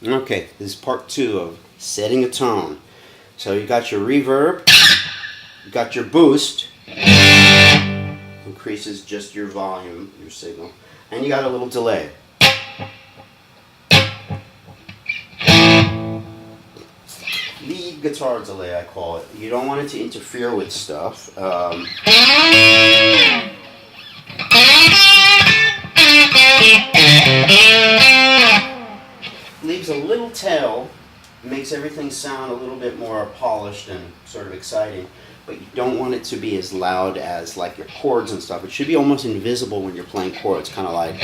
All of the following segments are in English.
Okay, this is part 2 of setting a tone. So you got your reverb, you got your boost, increases just your volume, your signal, and you got a little delay. Lead guitar delay, I call it. You don't want it to interfere with stuff. Leaves a little tail, makes everything sound a little bit more polished and sort of exciting, but you don't want it to be as loud as like your chords and stuff. It should be almost invisible when you're playing chords, kind of like.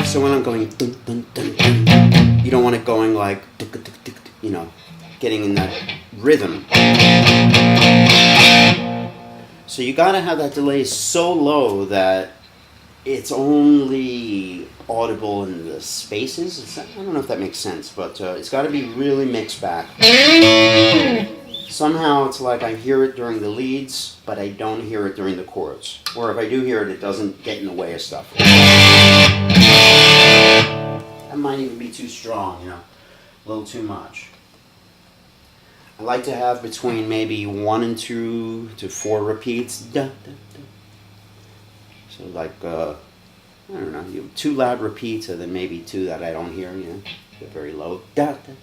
So when I'm going dun, dun, dun, dun, you don't want it going like, you know, getting in that rhythm. So you gotta have that delay so low that it's only audible in the spaces. I don't know if that makes sense, but it's gotta be really mixed back. Somehow it's like I hear it during the leads, but I don't hear it during the chords. Or if I do hear it, it doesn't get in the way of stuff. That might even be too strong, you know, a little too much. I like to have between maybe 1 and 2 to 4 repeats. Da, da, da. So like, I don't know, 2 loud repeats and then maybe 2 that I don't hear, you know, they're very low. Da, da, da.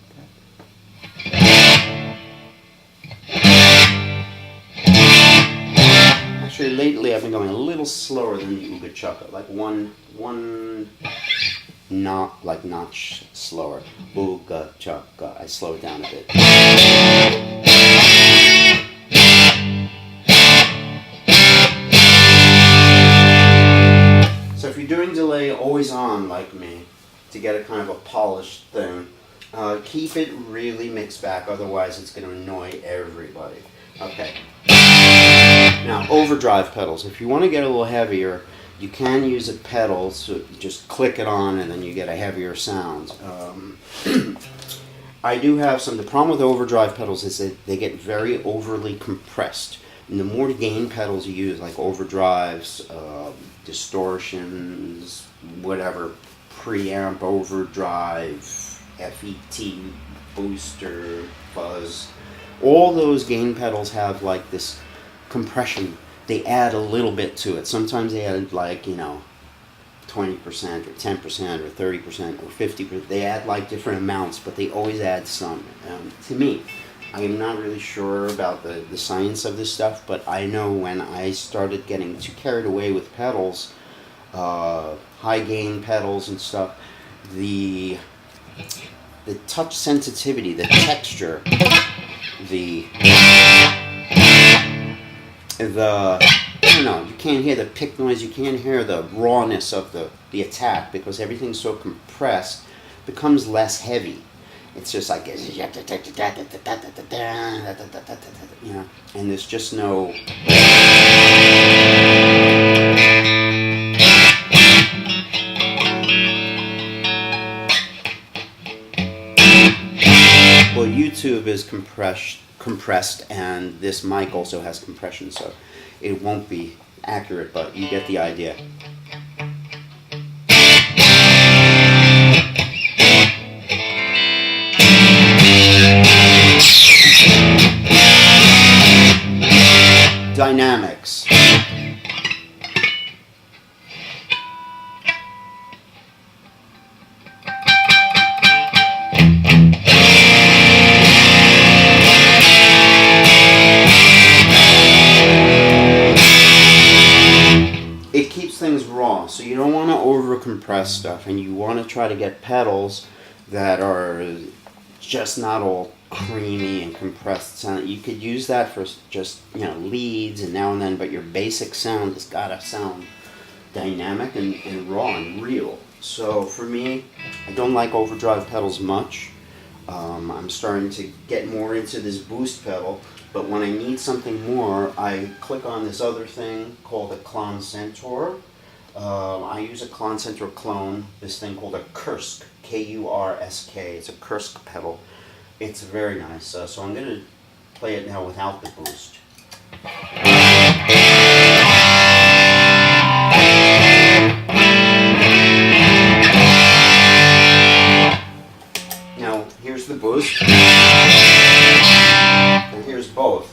Actually, lately I've been going a little slower than the Ooga Chukka, like one notch slower. Ooga Chukka. I slow it down a bit. So if you're doing delay always on like me, to get a kind of a polished thing, keep it really mixed back, otherwise it's going to annoy everybody. Okay. Now, overdrive pedals. If you want to get a little heavier, you can use a pedal, so you just click it on and then you get a heavier sound. I do have some. The problem with overdrive pedals is that they get very overly compressed. And the more gain pedals you use, like overdrives, distortions, whatever, preamp, overdrive, FET, booster, fuzz, all those gain pedals have like this compression. They add a little bit to it. Sometimes they add like, you know, 20% or 10% or 30% or 50%. They add like different amounts, but they always add some. To me, I am not really sure about the science of this stuff, but I know when I started getting too carried away with pedals, high gain pedals and stuff, the touch sensitivity, the texture, I don't know, you can't hear the pick noise, you can't hear the rawness of the attack because everything's so compressed, it becomes less heavy. It's just like, you know, and there's just no. Well, YouTube is compressed, and this mic also has compression, so it won't be accurate, but you get the idea. Dynamics. It keeps things raw, so you don't want to over compress stuff, and you want to try to get pedals that are just not all creamy and compressed sound. You could use that for just, you know, leads and now and then, but your basic sound has got to sound dynamic and raw and real. So for me, I don't like overdrive pedals much. I'm starting to get more into this boost pedal, but when I need something more, I click on this other thing called a Clon Centaur, I use a Center clone, this thing called a Kursk, K-U-R-S-K. It's a Kursk pedal. It's very nice. So I'm going to play it now without the boost. Now, here's the boost, and here's both.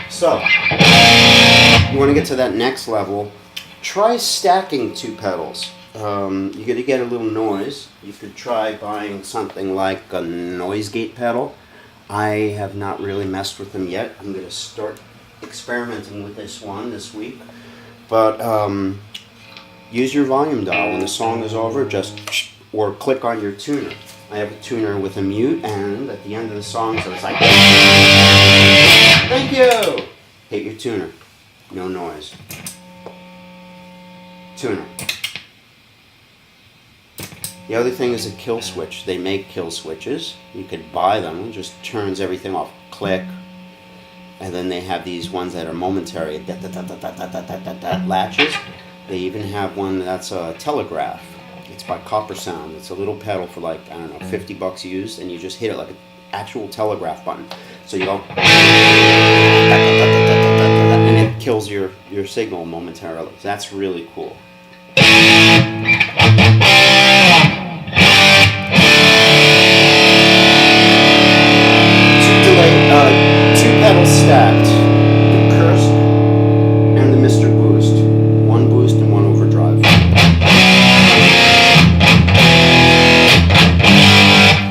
So, you want to get to that next level, try stacking two pedals. You're going to get a little noise. You could try buying something like a noise gate pedal. I have not really messed with them yet. I'm going to start experimenting with this one this week. But use your volume dial. When the song is over, just or click on your tuner. I have a tuner with a mute, and at the end of the song, so it's like, thank you! Hit your tuner. No noise. Tuner. The other thing is a kill switch. They make kill switches. You could buy them. It just turns everything off. Click. And then they have these ones that are momentary latches. They even have one that's a telegraph. It's by Copper Sound. It's a little pedal for like, I don't know, 50 bucks used, and you just hit it like an actual telegraph button. So you go, and it kills your signal momentarily. So that's really cool. Two pedals stacked. The Kursk and the Mr. Boost. One boost and one overdrive.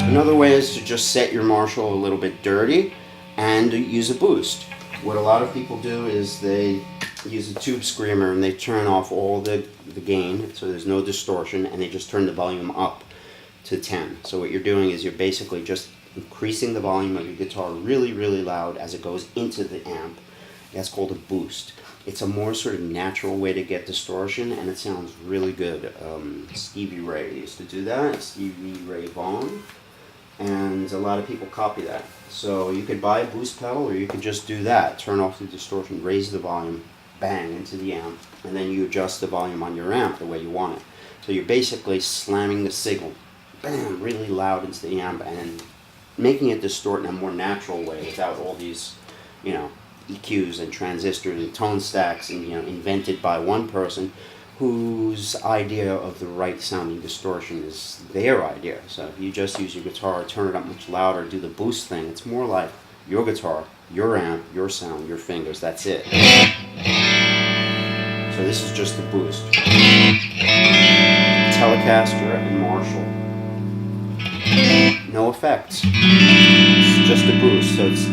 Another way is to just set your Marshall a little bit dirty and use a boost. What a lot of people do is they use a tube screamer and they turn off all the gain, so there's no distortion, and they just turn the volume up to 10. So what you're doing is you're basically just increasing the volume of your guitar really, really loud as it goes into the amp. That's called a boost. It's a more sort of natural way to get distortion, and it sounds really good. Stevie Ray used to do that, Stevie Ray Vaughan, and a lot of people copy that. So you could buy a boost pedal, or you could just do that. Turn off the distortion, raise the volume, bang, into the amp, and then you adjust the volume on your amp the way you want it. So you're basically slamming the signal, bam, really loud into the amp, and making it distort in a more natural way without all these, EQs and transistors and tone stacks, and invented by one person whose idea of the right sounding distortion is their idea. So if you just use your guitar, turn it up much louder, do the boost thing, it's more like your guitar, your amp, your sound, your fingers, that's it. So this is just the boost. Telecaster and Marshall. No effects. It's just a boost, so it's